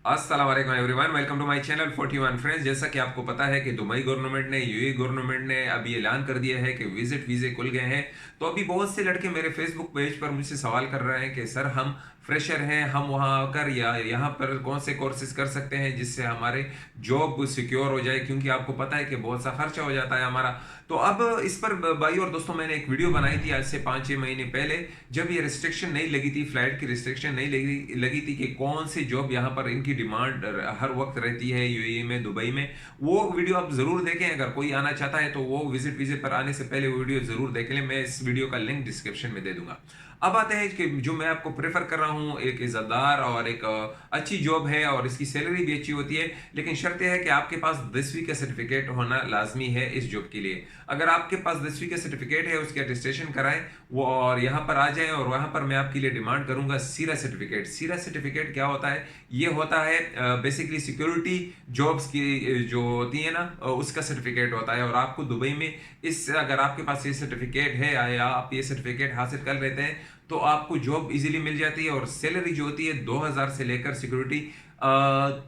अस्सलाम वालेकुम everyone, welcome to my channel 41 friends. जैसा कि आपको पता है कि दुबई गवर्नमेंट ने, यूएई गवर्नमेंट ने अभी ऐलान कर दिया है कि विजिट वीज़े खुल गए हैं। तो अभी बहुत से लड़के मेरे फेसबुक पेज पर मुझसे सवाल कर रहे हैं कि सर हम फ्रेशर हैं, हम वहाँ आकर या यहाँ पर कौन से कोर्सेज कर सकते हैं जिससे हमारे जॉब सिक्योर हो जाए, क्योंकि आपको पता है कि बहुत सा खर्चा हो जाता है हमारा। तो अब इस पर भाई और दोस्तों मैंने एक वीडियो बनाई थी आज से 5-6 महीने पहले, जब ये रिस्ट्रिक्शन नहीं लगी थी, फ्लाइट की रिस्ट्रिक्शन नहीं लगी थी कि कौन सी जॉब यहाँ पर इनकी डिमांड हर वक्त रहती है यूएई में, दुबई में। वो वीडियो आप जरूर देखें। अगर कोई आना चाहता है तो वो विजिट वीजे पर आने से पहले वो वीडियो जरूर देख लें। मैं इस वीडियो का लिंक डिस्क्रिप्शन में दे दूंगा। अब आते हैं कि जो मैं आपको प्रेफर कर रहा हूँ, एक इज्जतदार और एक अच्छी जॉब है और इसकी सैलरी भी अच्छी होती है, लेकिन शर्त यह है कि आपके पास 10वीं का सर्टिफिकेट होना लाजमी है इस जॉब के लिए। अगर आपके पास 10वीं का सर्टिफिकेट है, उसकी अटेस्टेशन कराएं वो और यहाँ पर आ जाएं। और वहाँ पर मैं आपके लिए डिमांड करूंगा सीरा सर्टिफिकेट। सीरा सर्टिफिकेट क्या होता है? ये होता है बेसिकली सिक्योरिटी जॉब्स की जो होती है ना, उसका सर्टिफिकेट होता है। और आपको दुबई में इस अगर आपके पास ये सर्टिफिकेट है या आप ये सर्टिफिकेट हासिल कर लेते हैं तो आपको जॉब इजीली मिल जाती है। और सैलरी जो होती है 2000 से लेकर सिक्योरिटी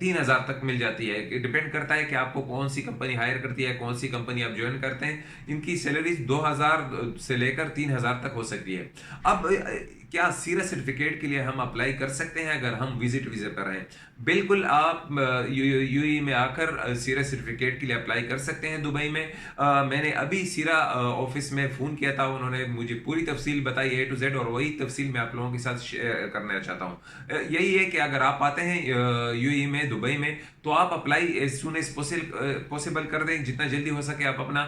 3000 तक मिल जाती है। डिपेंड करता है कि आपको कौन सी कंपनी हायर करती है, कौन सी कंपनी आप ज्वाइन करते हैं। इनकी सैलरीज 2000 से लेकर 3000 तक हो सकती है। अब क्या सीरा सर्टिफिकेट के लिए हम अप्लाई कर सकते हैं अगर हम विजिट वीजे पर हैं? बिल्कुल, आप यूएई में आकर सीरा सर्टिफिकेट के लिए अप्लाई कर सकते हैं दुबई में। मैंने अभी सीरा ऑफिस में फ़ोन किया था, उन्होंने मुझे पूरी तफसील बताई ए टू जेड, और वही तफसील मैं आप लोगों के साथ शेयर करना चाहता हूँ। यही है कि अगर आप आते हैं यूएई में, दुबई में, तो आप apply as soon as possible कर दें। जितना जल्दी हो सके आप अपना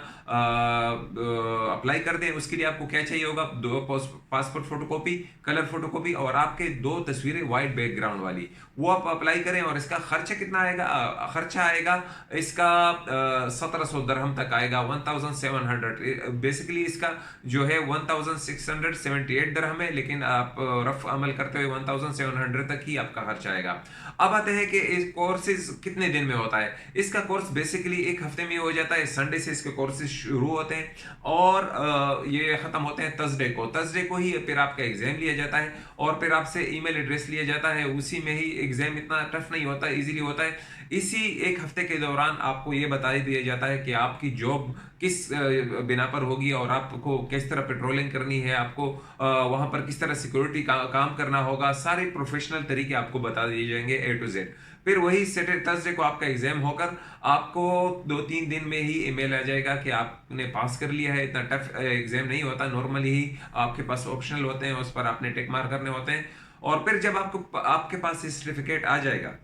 अप्लाई कर दें। उसके लिए आपको क्या चाहिए होगा? 2 पासपोर्ट फोटोकॉपी, कलर फोटोकॉपी और आपके 2 तस्वीरें वाइट बैकग्राउंड वाली, वो आप अप्लाई करें। और इसका खर्चा कितना आएगा? खर्चा आएगा इसका 1700 दरहम तक आएगा, 1700। बेसिकली इसका जो है 1678 दरहम है, लेकिन आप रफ अमल करते हुए 1700 तक ही आपका खर्चा आएगा। अब आते हैं कि इस कोर्सेज कितने दिन में होता है। इसका कोर्स बेसिकली एक हफ्ते में हो जाता है। संडे से इसके कोर्सेज शुरू होते हैं और ये खत्म होते हैं थर्सडे को ही फिर आपका एग्जाम लिया जाता है और फिर आपसे ईमेल एड्रेस लिया जाता है। उसी में ही एग्जाम इतना टफ नहीं होता, इजीली होता है। इसी एक हफ्ते के दौरान आपको ये बता दिया जाता है कि आपकी जॉब किस बिना पर होगी और आपको किस तरह पेट्रोलिंग करनी है, आपको वहां पर किस तरह सिक्योरिटी काम करना होगा। सारे प्रोफेशनल तरीके आपको बता दिए जाएंगे ए टू जेड। फिर वही सैटरडे थर्सडे को आपका एग्जाम होकर आपको 2-3 दिन में ही ईमेल आ जाएगा कि आपने पास कर लिया है। इतना टफ एग्जाम नहीं होता, नॉर्मली ही आपके पास ऑप्शनल होते हैं, उस पर आपने टिक मार करने होते हैं। और फिर जब आपको आपके पास ये सर्टिफिकेट आ जाएगा,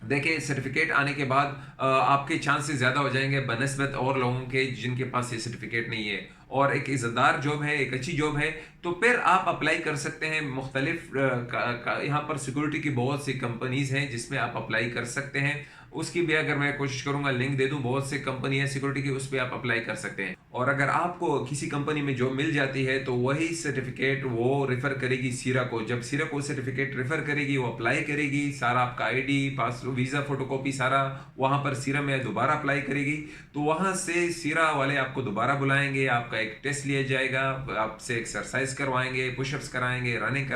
देखिए सर्टिफिकेट आने के बाद आपके चांसेस ज़्यादा हो जाएंगे बनस्बत और लोगों के जिनके पास ये सर्टिफिकेट नहीं है। और एक इज़्ज़तदार जॉब है, एक अच्छी जॉब है, तो फिर आप अप्लाई कर सकते हैं। मुख्तलिफ यहाँ पर सिक्योरिटी की बहुत सी कंपनीज हैं जिसमें आप अप्लाई कर सकते हैं। उसकी भी अगर मैं कोशिश करूंगा लिंक दे दूं, बहुत सी कंपनी है सिक्योरिटी की, उस पर आप अप्लाई कर सकते हैं। और अगर आपको किसी कंपनी में जॉब मिल जाती है तो वही सर्टिफिकेट वो रेफर करेगी सीरा को। जब सीरा को सर्टिफिकेट रेफर करेगी, वो अप्लाई करेगी, सारा आपका आईडी, पास, वीज़ा, फोटोकॉपी सारा वहाँ पर सीरा में दोबारा अप्लाई करेगी। तो वहाँ से सीरा वाले आपको दोबारा बुलाएंगे, आपका एक टेस्ट लिया जाएगा, आपसे एक्सरसाइज करवाएंगे, पुशअप्स कराएंगे, रनिंग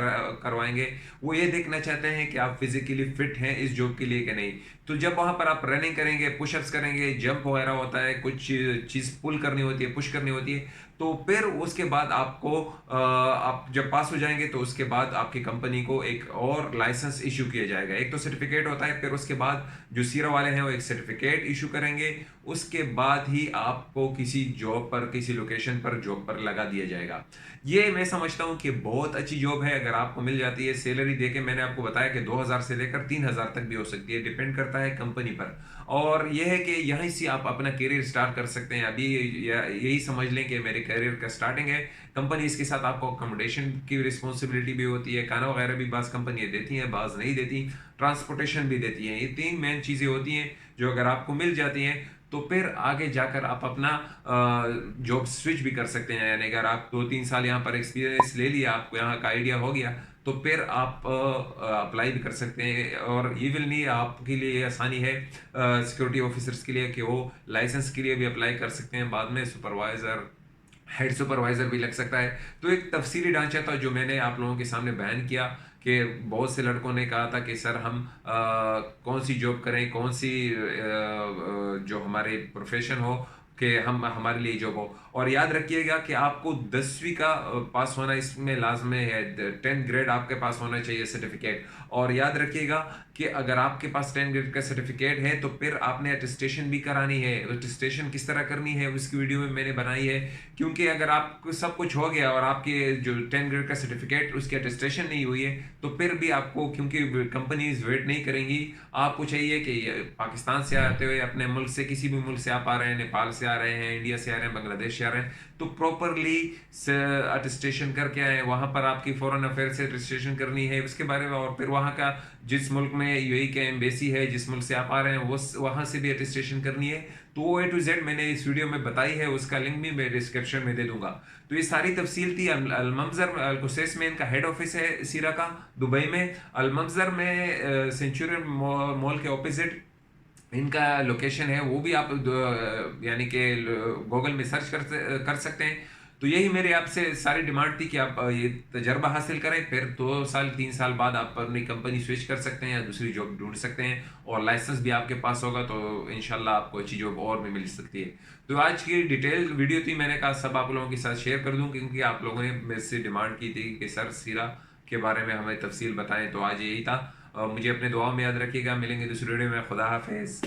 करवाएंगे। वो ये देखना चाहते हैं कि आप फिजिकली फिट हैं इस जॉब के लिए कि नहीं। तो जब वहाँ पर आप रनिंग करेंगे, पुशअप्स करेंगे, जंप वगैरह होता है, कुछ चीज़ पुल करनी होती है, पुश करनी होती है, तो फिर उसके बाद आपको आप जब पास हो जाएंगे तो उसके बाद आपकी कंपनी को एक और लाइसेंस इशू किया जाएगा। एक तो सर्टिफिकेट होता है, फिर उसके बाद जो सीरा वाले हैं वो एक सर्टिफिकेट इशू करेंगे। उसके बाद ही आपको किसी जॉब पर, किसी लोकेशन पर जॉब पर लगा दिया जाएगा। ये मैं समझता हूँ कि बहुत अच्छी जॉब है अगर आपको मिल जाती है। सैलरी देके मैंने आपको बताया कि 2000 से लेकर 3000 तक भी हो सकती है, डिपेंड करता है कंपनी पर। और यह है कि यहीं से आप अपना करियर स्टार्ट कर सकते हैं। अभी यही समझ लें कि मेरे करियर का स्टार्टिंग है। कंपनी इसके साथ आपको अकोमोडेशन की रिस्पॉन्सिबिलिटी भी होती है, खाना वगैरह भी बाज़ कंपनियाँ देती हैं, बाज़ नहीं देती, ट्रांसपोर्टेशन भी देती हैं। ये 3 मेन चीज़ें होती हैं जो अगर आपको मिल जाती हैं तो फिर आगे जाकर आप अपना जॉब स्विच भी कर सकते हैं। यानी अगर आप 2-3 साल यहाँ पर एक्सपीरियंस ले लिया, आपको यहाँ का आइडिया हो गया, तो फिर आप अप्लाई भी कर सकते हैं। और ये विल नहीं, आपके लिए ये आसानी है सिक्योरिटी ऑफिसर्स के लिए कि वो लाइसेंस के लिए भी अप्लाई कर सकते हैं। बाद में सुपरवाइज़र, हेड सुपरवाइजर भी लग सकता है। तो एक तफसीली ढांचा था जो मैंने आप लोगों के सामने बयान किया। कि बहुत से लड़कों ने कहा था कि सर हम कौन सी जॉब करें, कौन सी जो हमारे प्रोफेशन हो कि हम हमारे लिए जॉब हो। और याद रखिएगा कि आपको 10वीं का पास होना इसमें लाजमी है, 10th ग्रेड आपके पास होना चाहिए सर्टिफिकेट। और याद रखिएगा कि अगर आपके पास 10th ग्रेड का सर्टिफिकेट है तो फिर आपने अटेस्टेशन भी करानी है। अटेस्टेशन किस तरह करनी है उसकी वीडियो में मैंने बनाई है, क्योंकि अगर आपको सब कुछ हो गया और आपके जो 10th ग्रेड का सर्टिफिकेट उसकी अटेस्टेशन नहीं हुई है तो फिर भी आपको, क्योंकि कंपनीज वेट नहीं करेंगी, आपको चाहिए कि पाकिस्तान से आते हुए अपने मुल्क से, किसी भी मुल्क से आप आ रहे हैं, नेपाल से आ रहे हैं, इंडिया से आ रहे हैं, बांग्लादेश से आ रहे हैं, तो प्रॉपरली अटेस्टेशन करके आए। वहाँ पर आपकी फॉरेन अफेयर से रजिस्ट्रेशन करनी है उसके बारे में, और फिर वहाँ का जिस मुल्क में यूएई के एम्बेसी है, जिस मुल्क से आप आ रहे हैं, वो वहाँ से भी अटेस्टेशन करनी है। तो वो A to Z मैंने इस वीडियो में बताई है, उसका लिंक भी मैं डिस्क्रिप्शन में दे दूंगा। तो ये सारी तफसील थी। अलमंजर अलकुसैस में इनका हेड ऑफिस है सीरा का, दुबई में। अलमंजर में सेंचुरियन मॉल के ऑपोजिट इनका लोकेशन है, वो भी आप यानी कि गूगल में सर्च कर सकते हैं। तो यही मेरे आपसे सारी डिमांड थी कि आप ये तजर्बा हासिल करें, फिर 2 साल 3 साल बाद आप अपनी कंपनी स्विच कर सकते हैं या दूसरी जॉब ढूंढ सकते हैं, और लाइसेंस भी आपके पास होगा तो इंशाल्लाह आपको अच्छी जॉब और भी मिल सकती है। तो आज की डिटेल वीडियो थी, मैंने कहा सब आप लोगों के साथ शेयर कर दूं, क्योंकि आप लोगों ने मेरे से डिमांड की थी कि सर सीरा के बारे में हमें तफसील बताएं, तो आज यही था। मुझे अपने दुआओं में याद रखिएगा। मिलेंगे दूसरी वीडियो में। खुदा हाफिज।